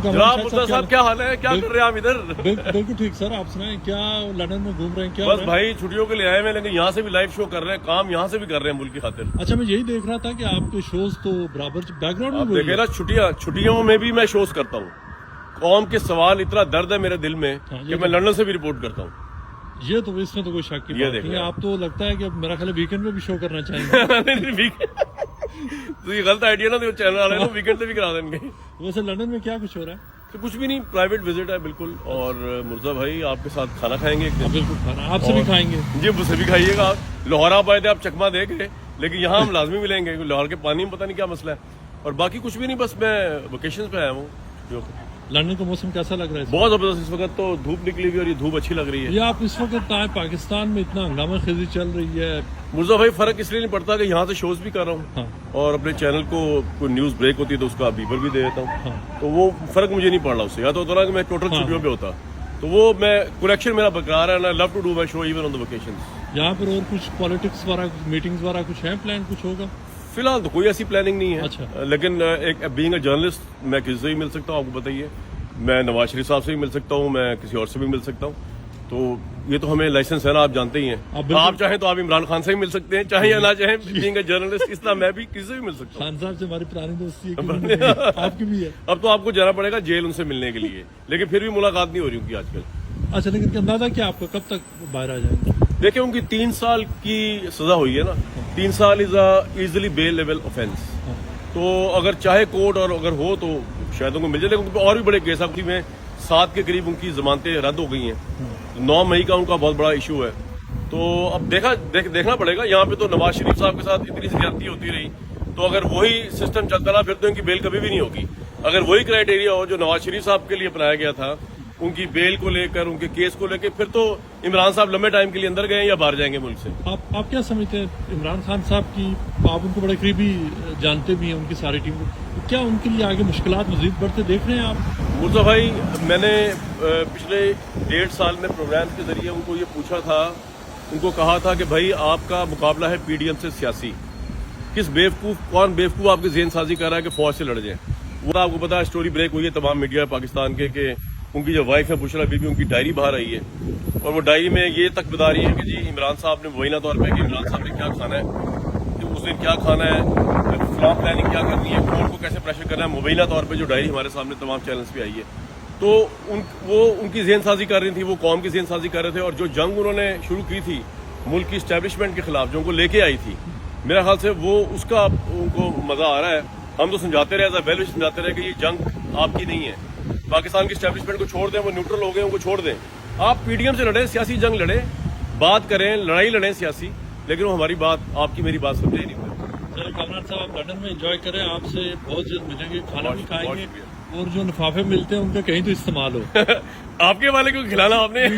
जनाब मुर्तज़ा साहब क्या हाल है, क्या कर रहे हैं आप इधर? बिल्कुल ठीक सर, आप सुनाएं क्या लंदन में घूम रहे हैं? क्या बस भाई छुट्टियों के लिए आए हैं, लेकिन यहाँ से भी लाइव शो कर रहे हैं, काम यहाँ से भी कर रहे हैं मुल्क की खातिर। अच्छा, मैं यही देख रहा था कि आपके शोज तो बराबर बैकग्राउंड में देखे ना, छुट्टियों में भी मैं शोज करता हूँ। कौम के सवाल इतना दर्द है मेरे दिल में कि मैं लंदन से भी रिपोर्ट करता हूँ। ये तो इसमें तो कोई शक की बात नहीं है। आप तो लगता है कि अब मेरा ख्याल वीकेंड में भी शो करना चाहेंगे। तो ये गलत आइडिया ना, तो चैनल वाले ना वीकेंड से भी करा देंगे। वैसे लंदन में क्या कुछ हो रहा है? तो कुछ भी नहीं, प्राइवेट विजिट है बिल्कुल। और मुर्जा भाई आपके साथ खाना खाएंगे एक दिन। बिल्कुल खाना आपसे भी खाएंगे जी, मुझसे भी खाइएगा आप। लाहौर आप आए थे, आप चकमा दे गए, लेकिन यहाँ हम लाजमी मिलेंगे। लाहौर के पानी में पता नहीं क्या मसला है। और बाकी कुछ भी नहीं, बस मैं वेकेशन पे आया हूँ। लंदन का मौसम कैसा लग रहा है? बहुत जबरदस्त। इस वक्त तो धूप निकली हुई और ये धूप अच्छी लग रही है। ये आप इस वक्त पाकिस्तान में इतना हंगामा खेजी चल रही है। मुर्जा भाई फर्क इसलिए नहीं पड़ता कि यहाँ से शोज भी कर रहा हूँ। हाँ। और अपने चैनल को कोई न्यूज ब्रेक होती है तो उसका बीपर भी दे देता हूँ। हाँ। तो वो फर्क मुझे नहीं पड़ रहा उससे। या तो होता ना कि मैं टोटल छुट्टियों पे होता, तो वो मैं कनेक्शन मेरा बरकरार है। I love to do my show even on the vacations. यहाँ पर और कुछ पॉलिटिक्स वाला मीटिंग्स वाला कुछ है प्लान, कुछ होगा? फिलहाल तो कोई ऐसी प्लानिंग नहीं है। अच्छा। लेकिन एक बीइंग अ जर्नलिस्ट मैं किसी से भी मिल सकता हूँ, आपको बताइए। मैं नवाज शरीफ साहब से भी मिल सकता हूँ, मैं किसी और से भी मिल सकता हूँ। तो ये तो हमें लाइसेंस है ना, आप जानते ही हैं। आप चाहें तो आप इमरान खान से भी मिल सकते हैं, चाहे या ना चाहें। बीइंग अ जर्नलिस्ट इस तरह मैं भी किसी से भी मिल सकता हूँ। खान साहब से हमारी पुरानी दोस्ती है, आपकी भी है। अब तो आपको जाना पड़ेगा जेल उनसे मिलने के लिए, लेकिन फिर भी मुलाकात नहीं हो रही उनकी आजकल। अच्छा, लेकिन अंदाजा क्या आपको कब तक बाहर आ जाएंगे? देखिए, उनकी 3 साल की सजा हुई है ना। 3 साल is a easily bailable offence. तो अगर चाहे कोर्ट और अगर हो तो शायद उनको मिल जाए। लेकिन और भी बड़े केस आपकी में 7 के करीब उनकी जमानतें रद्द हो गई हैं। 9 मई का उनका बहुत बड़ा इशू है। तो अब देखना पड़ेगा। यहाँ पे तो नवाज शरीफ साहब के साथ इतनी ज्यादती होती रही, तो अगर वही सिस्टम चलता रहा फिर तो इनकी बेल कभी भी नहीं होगी। अगर वही क्राइटेरिया हो जो नवाज शरीफ साहब के लिए अपनाया गया था, उनकी बेल को लेकर, उनके केस को लेकर, फिर तो इमरान साहब लंबे टाइम के लिए अंदर गए या बाहर जाएंगे मुल्क से। आप क्या समझते हैं इमरान खान साहब की? आप उनको बड़े करीबी जानते भी हैं, उनकी सारी टीम को। क्या उनके लिए आगे मुश्किलात मजीद बढ़ते देख रहे हैं आप? मुर्जा भाई, मैंने पिछले 1.5 साल में प्रोग्राम के जरिए उनको ये पूछा था, उनको कहा था कि भाई आपका मुकाबला है पीडीएम से सियासी। कौन बेवकूफ आपकी ज़हन साजी कर रहा है कि फौज से लड़ जाए? वो आपको पता है, स्टोरी ब्रेक हुई है तमाम मीडिया पाकिस्तान के कि उनकी जो वाइफ है बुशरा बीबी, उनकी डायरी बाहर आई है। और वो डायरी में ये तक बता रही है कि जी इमरान साहब ने मुबैना तौर पे कि इमरान साहब ने क्या खाना है, कि उस दिन क्या खाना है, फलां प्लानिंग क्या करनी है, कोर्ट को कैसे प्रेशर करना है। मुबैना तौर पे जो डायरी हमारे सामने तमाम चैनल्स पे आई है, तो वो उनकी ज़हन साजी कर रही थी, वो कौम की ज़हन साजी कर रहे थे। और जो जंग उन्होंने शुरू की थी मुल्क की इस्टेब्लिशमेंट के खिलाफ, जो उनको लेके आई थी, मेरा ख्याल से वो उसका उनको मजा आ रहा है। हम तो समझाते रहे, एज अ वेल समझाते रहे कि ये जंग आपकी नहीं है। पाकिस्तान की स्टैब्लिशमेंट को छोड़ दें, वो न्यूट्रल हो गए, उनको छोड़ दें। आप पीडीएम से लड़े, सियासी जंग लड़े, बात करें, लड़ाई लड़ें सियासी, लेकिन वो हमारी बात, आपकी मेरी बात समझे ही नहीं। चलो कामरान साहब, आप लंदन में एंजॉय करें, आपसे बहुत जल्द मिलेंगे, खाना भी खाएंगे, और जो लिफाफे मिलते हैं उनका कहीं तो इस्तेमाल हो। आपके वाले को खिलाना आपने।